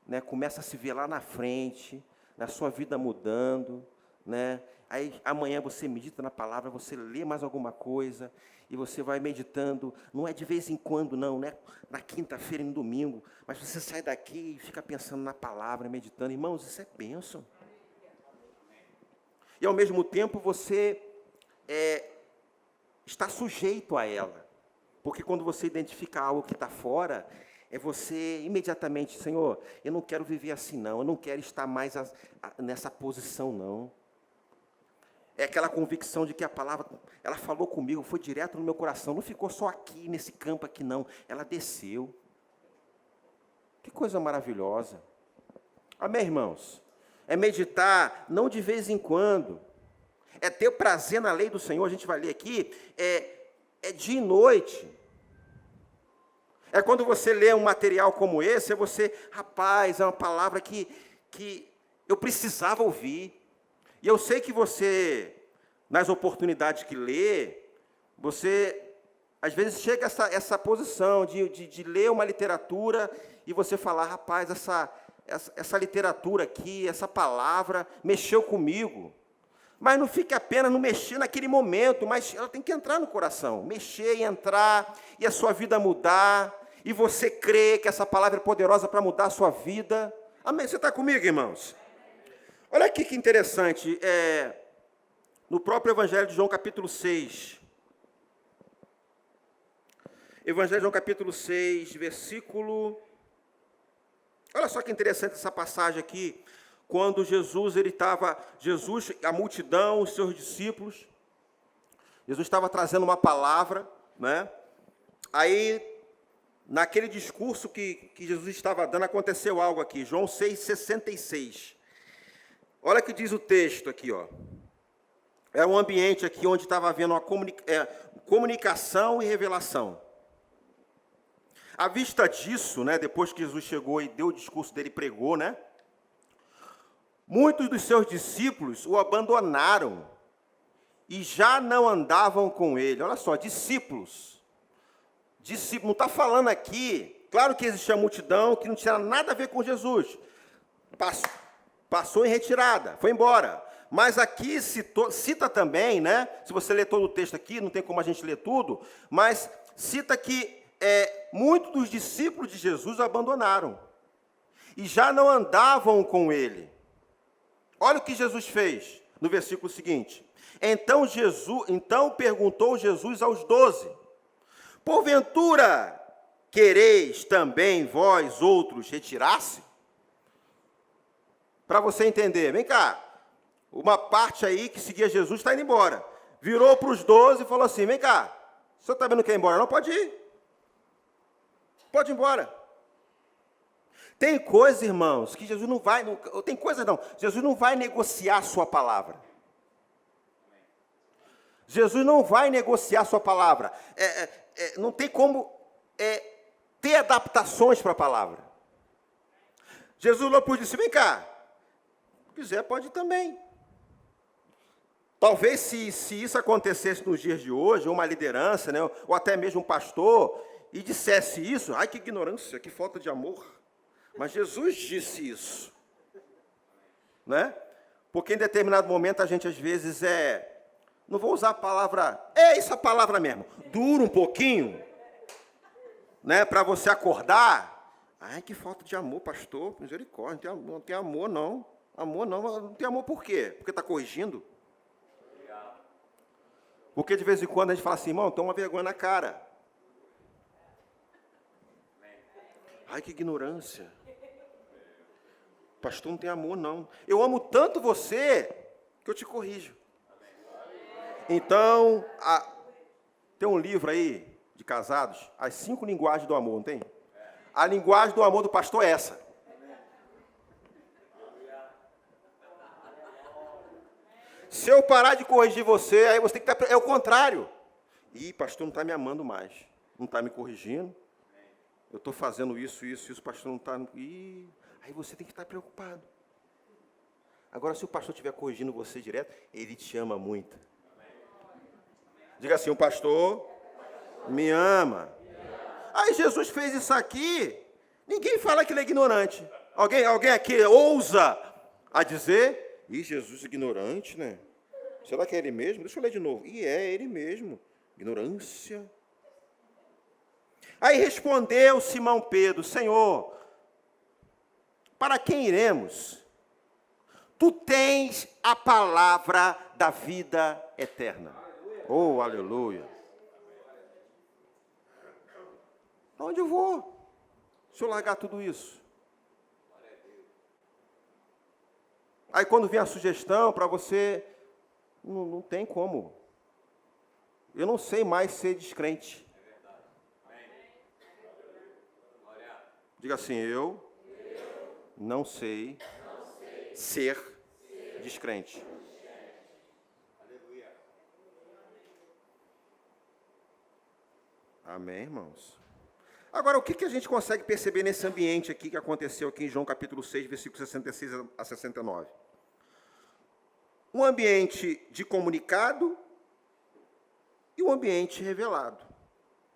né? Começa a se ver lá na frente, na sua vida mudando, né? Aí amanhã você medita na palavra, você lê mais alguma coisa, e você vai meditando, não é de vez em quando não, né? Na quinta-feira e no domingo, mas você sai daqui e fica pensando na palavra, meditando. Irmãos, isso é bênção. E ao mesmo tempo você está sujeito a ela, porque quando você identifica algo que está fora, é você imediatamente, Senhor, eu não quero viver assim não, eu não quero estar mais nessa posição não. É aquela convicção de que a palavra, ela falou comigo, foi direto no meu coração, não ficou só aqui, nesse campo aqui não, ela desceu. Que coisa maravilhosa. Amém, irmãos? É meditar, não de vez em quando, é ter prazer na lei do Senhor, a gente vai ler aqui, é dia e noite. É quando você lê um material como esse, rapaz, é uma palavra que eu precisava ouvir. E eu sei que você, nas oportunidades que lê, você, às vezes, chega a essa posição de ler uma literatura e você falar, rapaz, essa literatura aqui, essa palavra, mexeu comigo. Mas não fique apenas no mexer naquele momento, mas ela tem que entrar no coração, mexer e entrar, e a sua vida mudar, e você crê que essa palavra é poderosa para mudar a sua vida. Amém? Você está comigo, irmãos? Olha aqui que interessante, no próprio Evangelho de João, capítulo 6. Evangelho de João, capítulo 6, versículo... Olha só que interessante essa passagem aqui, quando Jesus, a multidão, os seus discípulos, Jesus estava trazendo uma palavra, né? Aí, naquele discurso que Jesus estava dando, aconteceu algo aqui, João 6,66. Olha o que diz o texto aqui, ó. É um ambiente aqui onde estava havendo uma comunicação e revelação. À vista disso, né, depois que Jesus chegou e deu o discurso dele, pregou, né? Muitos dos seus discípulos o abandonaram e já não andavam com ele. Olha só, discípulos. Não está falando aqui, claro que existia multidão que não tinha nada a ver com Jesus. Passou em retirada, foi embora. Mas aqui cita também, né? Se você ler todo o texto aqui, não tem como a gente ler tudo, mas cita que muitos dos discípulos de Jesus o abandonaram e já não andavam com ele. Olha o que Jesus fez no versículo seguinte. Então perguntou Jesus aos 12: porventura quereis também vós outros retirar-se? Para você entender, vem cá, uma parte aí que seguia Jesus está indo embora. Virou para os 12 e falou assim: vem cá, o senhor também não quer ir embora? Não, pode ir. Pode ir embora. Tem coisa, irmãos, que Jesus não vai... Jesus não vai negociar a sua palavra. Jesus não vai negociar a sua palavra. Não tem como ter adaptações para a palavra. Jesus logo disse: vem cá, se quiser pode ir também. Talvez se isso acontecesse nos dias de hoje, uma liderança, né, ou até mesmo um pastor, e dissesse isso, ai que ignorância, que falta de amor. Mas Jesus disse isso, né? Porque em determinado momento a gente às vezes não vou usar a palavra, essa palavra mesmo, dura um pouquinho, né? Para você acordar, ai que falta de amor, pastor, misericórdia, não tem amor não, não tem amor por quê? Porque está corrigindo? Porque de vez em quando a gente fala assim, irmão, toma vergonha na cara. Ai que ignorância. Pastor, não tem amor, não. Eu amo tanto você que eu te corrijo. Então, tem um livro aí de casados, As 5 Linguagens do Amor, não tem? A linguagem do amor do pastor é essa. Se eu parar de corrigir você, aí você tem que estar... É o contrário. Ih, pastor, não está me amando mais. Não está me corrigindo. Eu estou fazendo isso, o pastor não está... Ih... Aí você tem que estar preocupado. Agora, se o pastor estiver corrigindo você direto, ele te ama muito. Diga assim, o pastor me ama. Aí Jesus fez isso aqui, ninguém fala que ele é ignorante. Alguém aqui ousa a dizer, Jesus é ignorante, né? Será que é ele mesmo? Deixa eu ler de novo. Ele mesmo. Ignorância. Aí respondeu Simão Pedro, Senhor, para quem iremos? Tu tens a palavra da vida eterna. Oh, aleluia. Onde eu vou? Se eu largar tudo isso? Aí quando vem a sugestão para você, não tem como. Eu não sei mais ser descrente. Diga assim, eu não sei ser descrente. Amém, irmãos? Agora, o que a gente consegue perceber nesse ambiente aqui que aconteceu aqui em João capítulo 6, versículos 66 a 69? Um ambiente de comunicado e um ambiente revelado.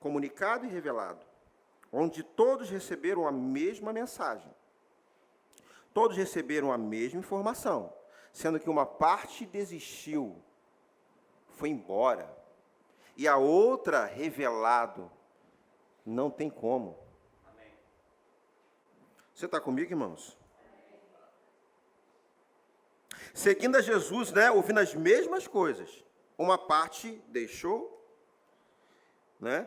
Comunicado e revelado. Onde todos receberam a mesma mensagem. Todos receberam a mesma informação, sendo que uma parte desistiu, foi embora, e a outra, revelado, não tem como. Amém. Você está comigo, irmãos? Seguindo a Jesus, né, ouvindo as mesmas coisas, uma parte deixou, né,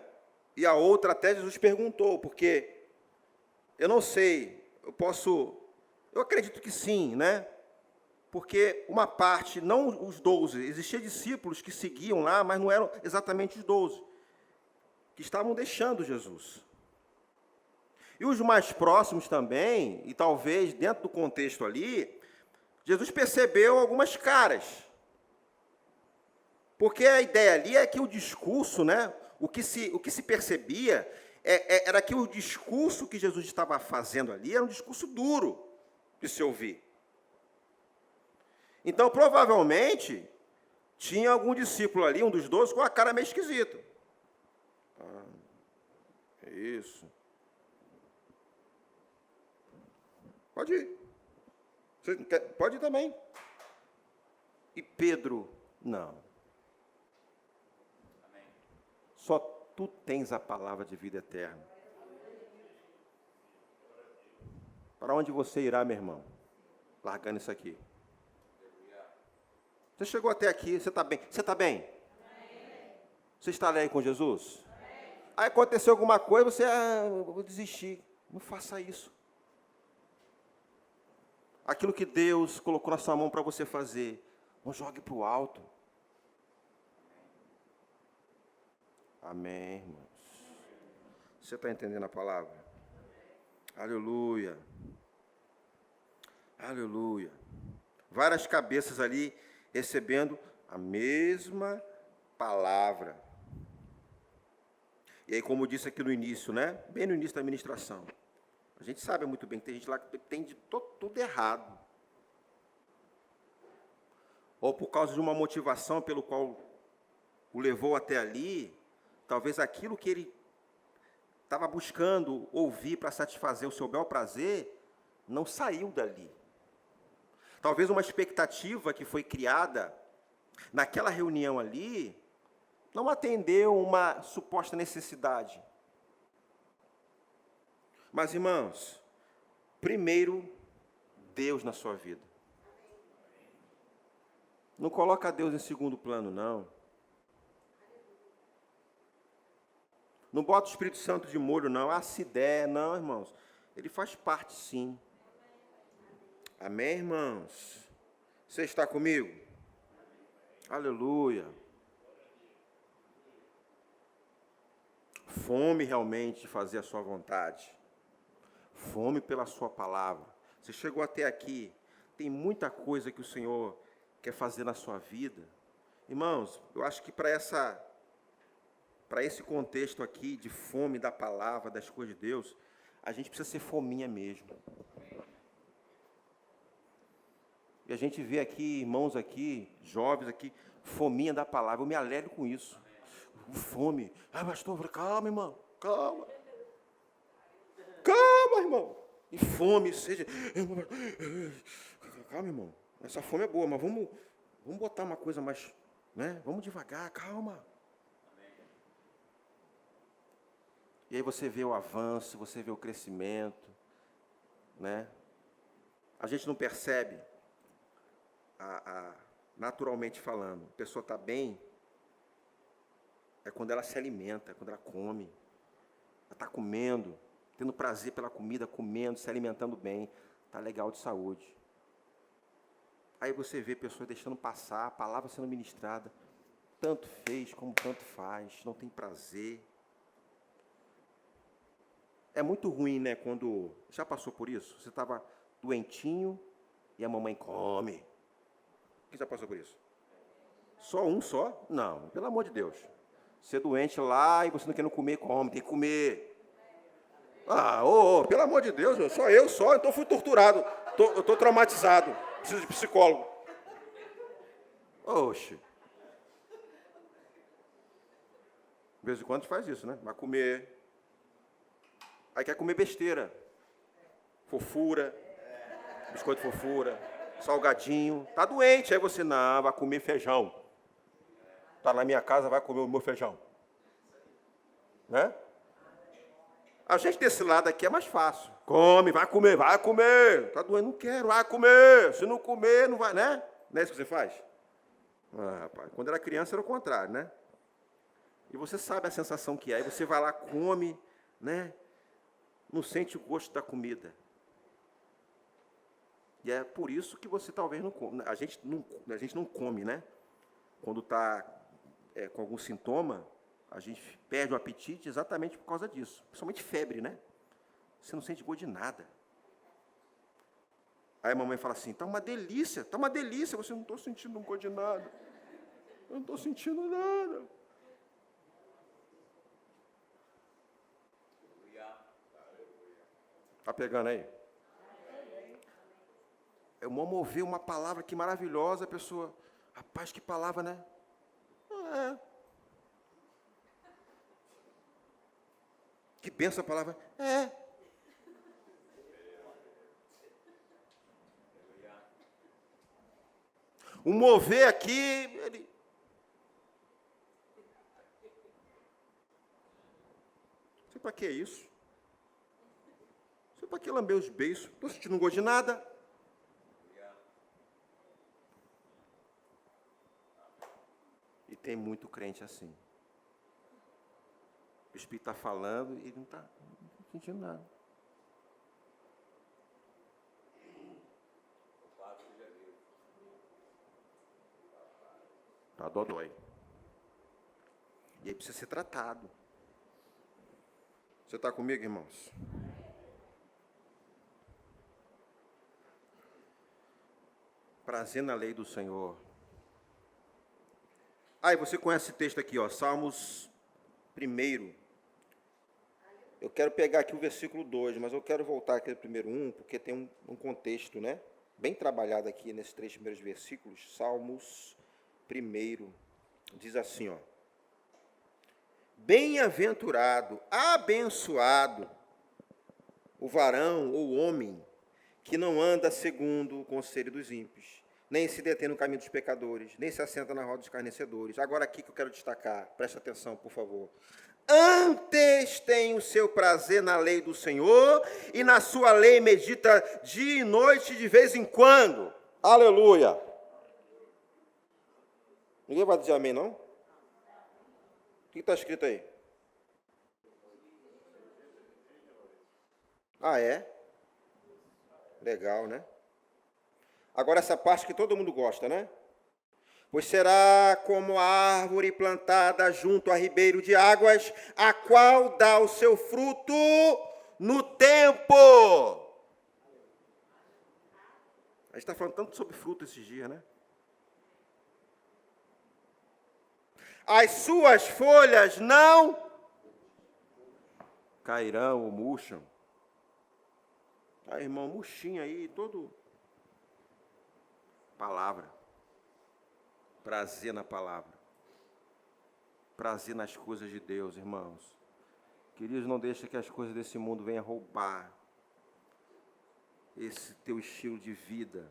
e a outra até Jesus perguntou, porque eu não sei, eu acredito que sim, né? Porque uma parte, não os 12, existiam discípulos que seguiam lá, mas não eram exatamente os 12, que estavam deixando Jesus. E os mais próximos também, e talvez dentro do contexto ali, Jesus percebeu algumas caras. Porque a ideia ali é que o discurso, né, o que se percebia, era que o discurso que Jesus estava fazendo ali era um discurso duro de se ouvir. Então, provavelmente, tinha algum discípulo ali, um dos 12, com a cara meio esquisita. Isso. Pode ir. Você quer? Pode ir também. E Pedro, não. Amém. Só tu tens a palavra de vida eterna. Para onde você irá, meu irmão? Largando isso aqui. Você chegou até aqui, você está bem? Você está bem? Você está aí com Jesus? Aí aconteceu alguma coisa, você, eu vou desistir. Não faça isso. Aquilo que Deus colocou na sua mão para você fazer, não jogue para o alto. Amém, irmãos. Você está entendendo a palavra? Aleluia. Aleluia. Várias cabeças ali recebendo a mesma palavra. E aí, como eu disse aqui no início, né? Bem no início da ministração. A gente sabe muito bem que tem gente lá que tem de tudo errado. Ou por causa de uma motivação pelo qual o levou até ali, talvez aquilo que ele estava buscando ouvir para satisfazer o seu bel prazer, não saiu dali. Talvez uma expectativa que foi criada naquela reunião ali, não atendeu uma suposta necessidade. Mas, irmãos, primeiro, Deus na sua vida. Não coloca Deus em segundo plano, não. Não bota o Espírito Santo de molho, não. Ah, se der, não, irmãos. Ele faz parte, sim. Amém, irmãos? Você está comigo? Aleluia. Fome realmente de fazer a sua vontade. Fome pela sua palavra. Você chegou até aqui. Tem muita coisa que o Senhor quer fazer na sua vida. Irmãos, eu acho que para esse contexto aqui de fome da palavra, das coisas de Deus, a gente precisa ser fominha mesmo. E a gente vê aqui, irmãos aqui, jovens aqui, fominha da palavra. Eu me alegro com isso. Fome. Ah, pastor, calma, irmão. Calma. Calma, irmão. E fome, seja... Calma, irmão. Essa fome é boa, mas vamos botar uma coisa mais... né? Vamos devagar, calma. E aí você vê o avanço, você vê o crescimento, né? A gente não percebe, naturalmente falando, a pessoa está bem, é quando ela se alimenta, é quando ela come. Ela está comendo, tendo prazer pela comida, comendo, se alimentando bem, está legal de saúde. Aí você vê pessoas deixando passar, a palavra sendo ministrada, tanto fez como tanto faz, não tem prazer. É muito ruim, né, quando... Já passou por isso? Você estava doentinho e a mamãe come. Quem já passou por isso? Só um só? Não, pelo amor de Deus. Ser doente lá e você não querendo comer, come, tem que comer. Ah, pelo amor de Deus, eu então fui torturado. Eu estou traumatizado, preciso de psicólogo. Oxe. De vez em quando faz isso, né? Vai comer... Aí quer comer besteira, fofura, biscoito de fofura, salgadinho. Tá doente, aí você, não, vai comer feijão. Tá na minha casa, vai comer o meu feijão. Né? A gente desse lado aqui é mais fácil. Come, vai comer. Tá doente, não quero, vai comer. Se não comer, não vai, né? Não é isso que você faz? Ah, rapaz, quando era criança era o contrário, né? E você sabe a sensação que é. Aí você vai lá, come, né? Não sente o gosto da comida. E é por isso que você talvez não come. A gente não come, né? Quando está com algum sintoma, a gente perde o apetite exatamente por causa disso. Principalmente febre, né? você não sente gosto de nada. Aí a mamãe fala assim, está uma delícia, você não estou sentindo gosto de nada. Eu não estou sentindo nada. Está pegando aí? Eu mover uma palavra que maravilhosa, a pessoa, rapaz, que palavra, né? Que benção a palavra. O mover aqui, ele... Não sei para que isso. Não sei para que lamber os beiços. Não estou sentindo gosto de nada. E tem muito crente assim. O Espírito está falando e ele não está sentindo nada. Está dodói. E aí precisa ser tratado. Você está comigo, irmãos? Prazer na lei do Senhor. E você conhece esse texto aqui, ó, Salmos 1. Eu quero pegar aqui o versículo 2, mas eu quero voltar aqui no primeiro 1, porque tem um contexto, né? Bem trabalhado aqui nesses 3 primeiros versículos. Salmos 1, diz assim, ó. Bem-aventurado, abençoado, o varão ou o homem que não anda segundo o conselho dos ímpios, nem se detém no caminho dos pecadores, nem se assenta na roda dos escarnecedores. Agora aqui que eu quero destacar, presta atenção, por favor. Antes tem o seu prazer na lei do Senhor, e na sua lei medita dia e noite de vez em quando. Aleluia! Ninguém vai dizer amém, não? O que está escrito aí? É? Legal, né? Agora essa parte que todo mundo gosta, né? Pois será como a árvore plantada junto a ribeiro de águas, a qual dá o seu fruto no tempo. A gente está falando tanto sobre fruto esses dias, né? As suas folhas não cairão ou murcham. Irmão, murchinho aí, todo... Palavra. Prazer na palavra. Prazer nas coisas de Deus, irmãos. Queridos, não deixe que as coisas desse mundo venham roubar esse teu estilo de vida.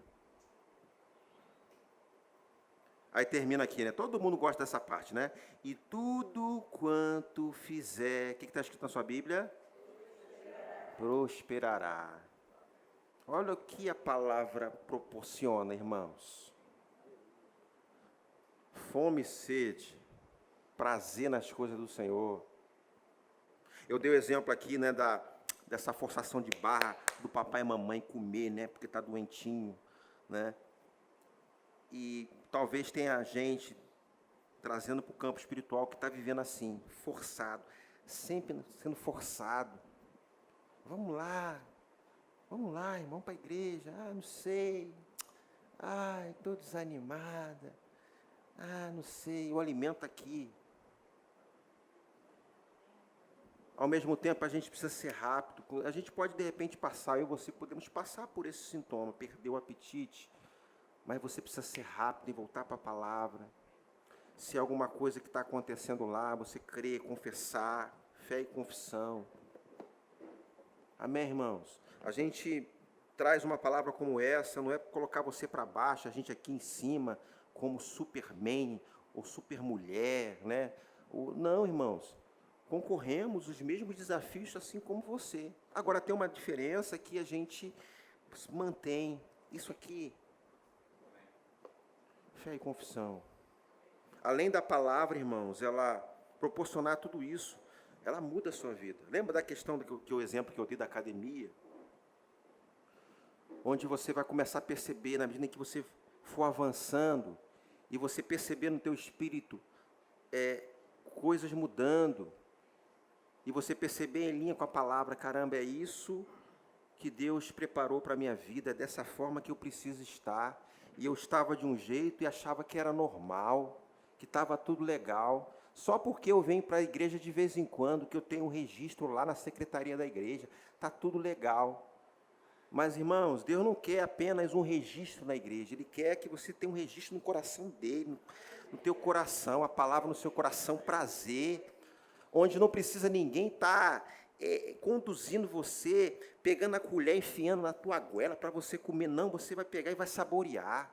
Aí termina aqui, né? Todo mundo gosta dessa parte, né? E tudo quanto fizer... O que está escrito na sua Bíblia? Prosperará. Olha o que a palavra proporciona, irmãos. Fome e sede, prazer nas coisas do Senhor. Eu dei o exemplo aqui, né, dessa forçação de barra do papai e mamãe comer, né, porque está doentinho, né. E talvez tenha gente trazendo para o campo espiritual que está vivendo assim, forçado, sempre sendo forçado. Vamos lá, irmão, para a igreja. Não sei. Estou desanimada. Não sei. O alimento aqui. Ao mesmo tempo, a gente precisa ser rápido. A gente pode, de repente, passar, eu e você podemos passar por esse sintoma, perder o apetite, mas você precisa ser rápido e voltar para a palavra. Se é alguma coisa que está acontecendo lá, você crer, confessar, fé e confissão. Amém, irmãos? A gente traz uma palavra como essa, não é para colocar você para baixo, a gente aqui em cima, como Superman ou Supermulher, né? Não, irmãos, concorremos os mesmos desafios assim como você. Agora tem uma diferença que a gente mantém isso aqui. Fé e confissão. Além da palavra, irmãos, ela proporcionar tudo isso, ela muda a sua vida. Lembra da questão que o exemplo que eu dei da academia? Onde você vai começar a perceber, na medida em que você for avançando, e você perceber no teu espírito coisas mudando, e você perceber em linha com a palavra, caramba, é isso que Deus preparou para a minha vida, é dessa forma que eu preciso estar. E eu estava de um jeito e achava que era normal, que estava tudo legal. Só porque eu venho para a igreja de vez em quando, que eu tenho um registro lá na secretaria da igreja, está tudo legal. Mas, irmãos, Deus não quer apenas um registro na igreja, Ele quer que você tenha um registro no coração dEle, no teu coração, a palavra no seu coração, prazer, onde não precisa ninguém estar conduzindo você, pegando a colher, enfiando na tua goela para você comer. Não, você vai pegar e vai saborear.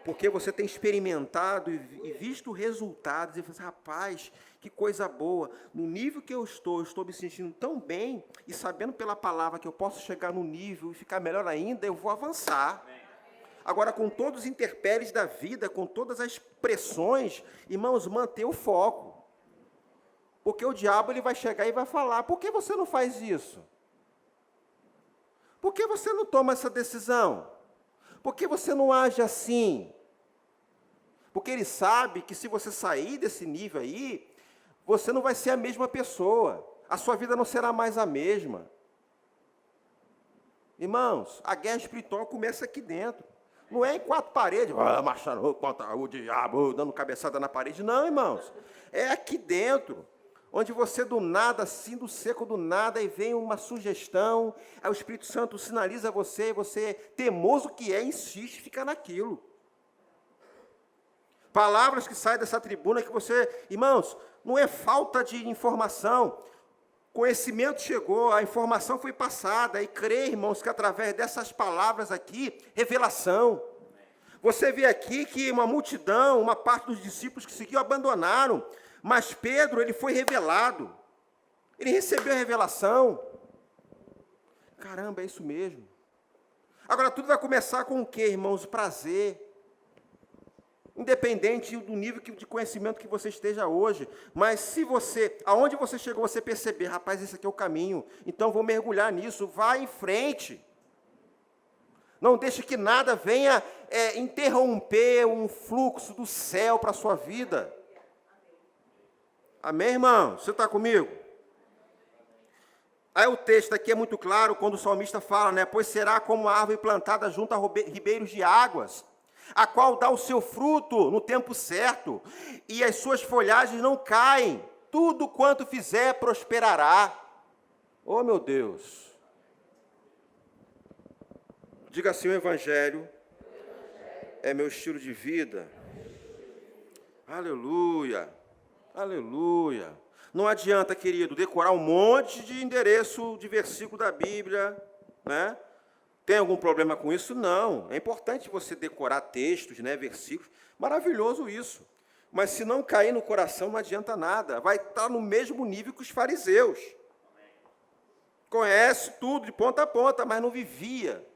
Porque você tem experimentado e visto resultados, e você, rapaz, que coisa boa. No nível que eu estou me sentindo tão bem, e sabendo pela palavra que eu posso chegar no nível e ficar melhor ainda, eu vou avançar. Agora, com todos os intempéries da vida, com todas as pressões, irmãos, manter o foco. Porque o diabo ele vai chegar e vai falar, por que você não faz isso? Por que você não toma essa decisão? Por que você não age assim? Porque ele sabe que se você sair desse nível aí, você não vai ser a mesma pessoa. A sua vida não será mais a mesma. Irmãos, a guerra espiritual começa aqui dentro. Não é em quatro paredes, marchando contra o diabo, dando cabeçada na parede. Não, irmãos. É aqui dentro. Onde você do nada, assim, do seco do nada, e vem uma sugestão, aí o Espírito Santo sinaliza você, teimoso que é, insiste, fica naquilo. Palavras que saem dessa tribuna que você, irmãos, não é falta de informação, conhecimento chegou, a informação foi passada, e crê, irmãos, que através dessas palavras aqui, revelação. Você vê aqui que uma multidão, uma parte dos discípulos que seguiu, abandonaram, mas Pedro, ele foi revelado. Ele recebeu a revelação. Caramba, é isso mesmo. Agora, tudo vai começar com o quê, irmãos? Prazer. Independente do nível de conhecimento que você esteja hoje. Mas se você, aonde você chegou, você perceber, rapaz, esse aqui é o caminho, então vou mergulhar nisso, vá em frente. Não deixe que nada venha interromper um fluxo do céu para a sua vida. Amém, irmão? Você está comigo? Aí o texto aqui é muito claro, quando o salmista fala, né? Pois será como a árvore plantada junto a ribeiros de águas, a qual dá o seu fruto no tempo certo, e as suas folhagens não caem, tudo quanto fizer prosperará. Oh, meu Deus! Diga assim, o Evangelho é meu estilo de vida. Aleluia! Aleluia. Não adianta, querido, decorar um monte de endereço de versículo da Bíblia, né? Tem algum problema com isso? Não. É importante você decorar textos, né, versículos. Maravilhoso isso. Mas se não cair no coração, não adianta nada. Vai estar no mesmo nível que os fariseus. Conhece tudo de ponta a ponta, mas não vivia.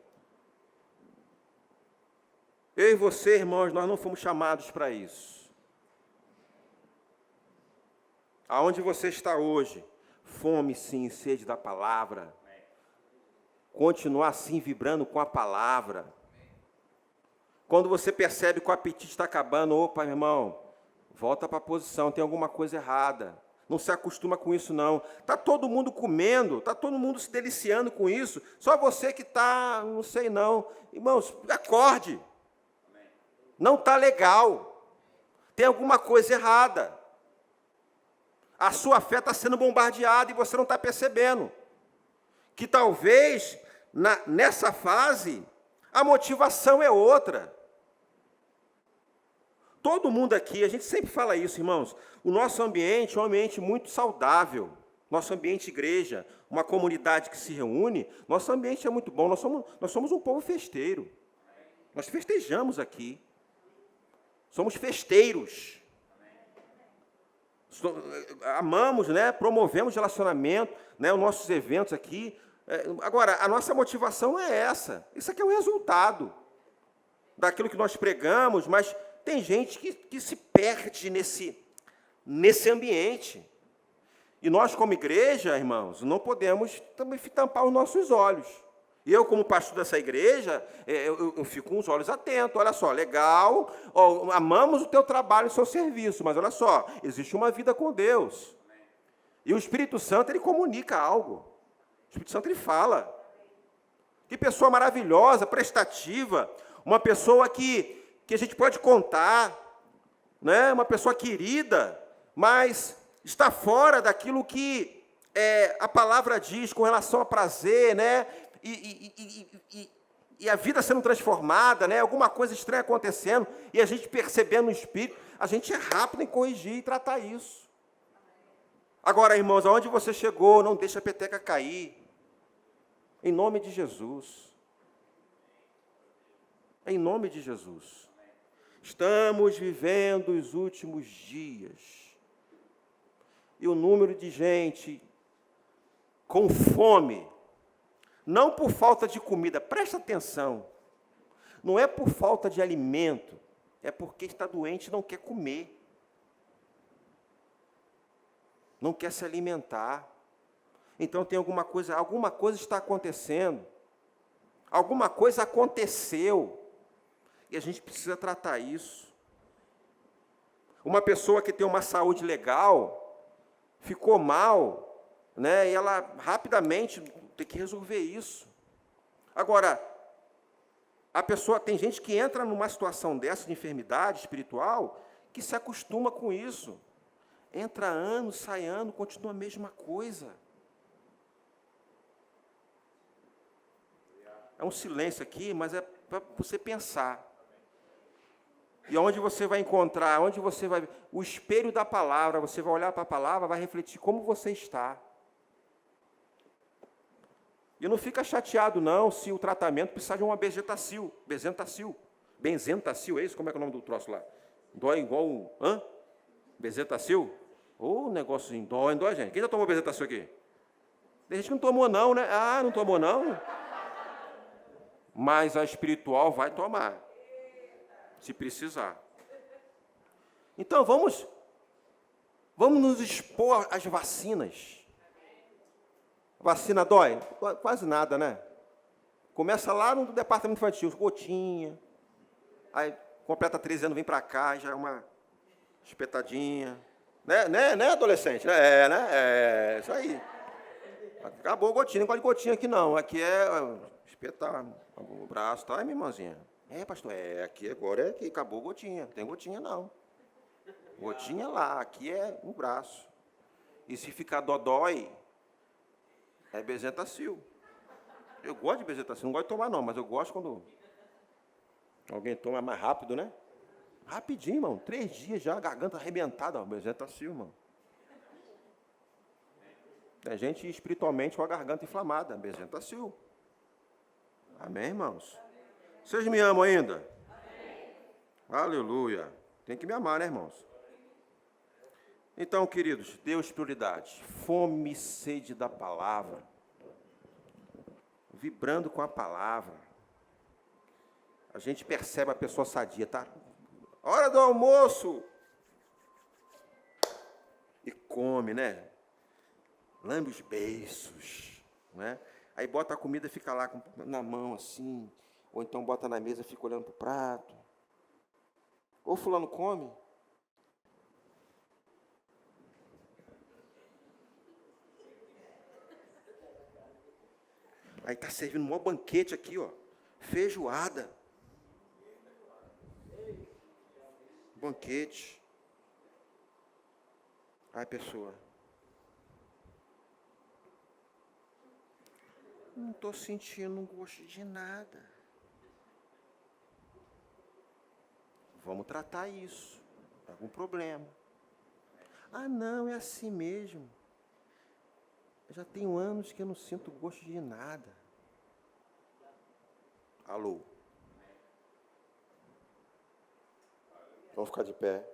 Eu e você, irmãos, nós não fomos chamados para isso. Aonde você está hoje, fome sim e sede da palavra, continuar assim vibrando com a palavra. Quando você percebe que o apetite está acabando, opa, irmão, volta para a posição, tem alguma coisa errada. Não se acostuma com isso, não. Está todo mundo comendo, está todo mundo se deliciando com isso, só você que está, não sei não. Irmãos, acorde. Não está legal. Tem alguma coisa errada. A sua fé está sendo bombardeada e você não está percebendo. Que talvez, nessa fase, a motivação é outra. Todo mundo aqui, a gente sempre fala isso, irmãos, o nosso ambiente é um ambiente muito saudável. Nosso ambiente igreja, uma comunidade que se reúne, nosso ambiente é muito bom, nós somos um povo festeiro. Nós festejamos aqui. Somos festeiros. Amamos, né? Promovemos relacionamento, né? Os nossos eventos aqui. Agora, a nossa motivação é essa. Isso aqui é o resultado daquilo que nós pregamos, mas tem gente que se perde nesse ambiente. E nós, como igreja, irmãos, não podemos também tampar os nossos olhos. E eu, como pastor dessa igreja, eu fico com os olhos atentos. Olha só, legal, amamos o teu trabalho e o seu serviço, mas olha só, existe uma vida com Deus. E o Espírito Santo, ele comunica algo. O Espírito Santo, ele fala. Que pessoa maravilhosa, prestativa, uma pessoa que a gente pode contar, né? Uma pessoa querida, mas está fora daquilo que a palavra diz com relação a prazer, né? E a vida sendo transformada, né? Alguma coisa estranha acontecendo, e a gente percebendo no Espírito, a gente é rápido em corrigir e tratar isso. Agora, irmãos, aonde você chegou, não deixa a peteca cair. Em nome de Jesus. Em nome de Jesus. Estamos vivendo os últimos dias. E o número de gente com fome, não por falta de comida, presta atenção, não é por falta de alimento, é porque está doente e não quer comer. Não quer se alimentar. Então tem alguma coisa está acontecendo. Alguma coisa aconteceu. E a gente precisa tratar isso. Uma pessoa que tem uma saúde legal, ficou mal, né? E ela rapidamente tem que resolver isso. Agora, tem gente que entra numa situação dessa de enfermidade espiritual, que se acostuma com isso. Entra ano, sai ano, continua a mesma coisa. É um silêncio aqui, mas é para você pensar. E onde você vai encontrar, o espelho da palavra, você vai olhar para a palavra, vai refletir como você está. E não fica chateado, não, se o tratamento precisar de uma Benzentacil, é isso? Como é que é o nome do troço lá? Dói igual Benzentacil? Ô, negocinho, dói, gente. Quem já tomou Benzentacil aqui? Tem gente que não tomou, não, né? Ah, não tomou, não? Mas a espiritual vai tomar, se precisar. Então, vamos nos expor às vacinas. Vacina dói? Quase nada, né? Começa lá no departamento infantil, gotinha. Aí, completa 13 anos, vem para cá, já é uma espetadinha. Né, adolescente? É isso aí. Acabou a gotinha, não gosto de gotinha aqui, não. Aqui é espetar o braço, tá, minha irmãzinha? Pastor, aqui agora que acabou a gotinha. Não tem gotinha, não. Gotinha lá, aqui é no braço. E se ficar dodói, é Benzentacil. Eu gosto de Benzentacil, não gosto de tomar, não, mas eu gosto quando alguém toma mais rápido, né? Rapidinho, irmão. 3 dias já, garganta arrebentada, Benzentacil, irmão. Tem gente espiritualmente com a garganta inflamada, Benzentacil. Amém, irmãos? Vocês me amam ainda? Amém. Aleluia. Tem que me amar, né, irmãos? Então, queridos, Deus prioridade. Fome e sede da palavra. Vibrando com a palavra. A gente percebe a pessoa sadia, tá? Hora do almoço. E come, né? Lambe os beiços, né? Aí bota a comida e fica lá na mão assim, ou então bota na mesa e fica olhando para o prato. Ou fulano come. Aí está servindo um maior banquete aqui, ó, feijoada. Banquete. Aí a pessoa... Não estou sentindo gosto de nada. Vamos tratar isso. Algum problema. Ah, não, é assim mesmo. Eu já tenho anos que eu não sinto gosto de nada. Alô? Vamos ficar de pé.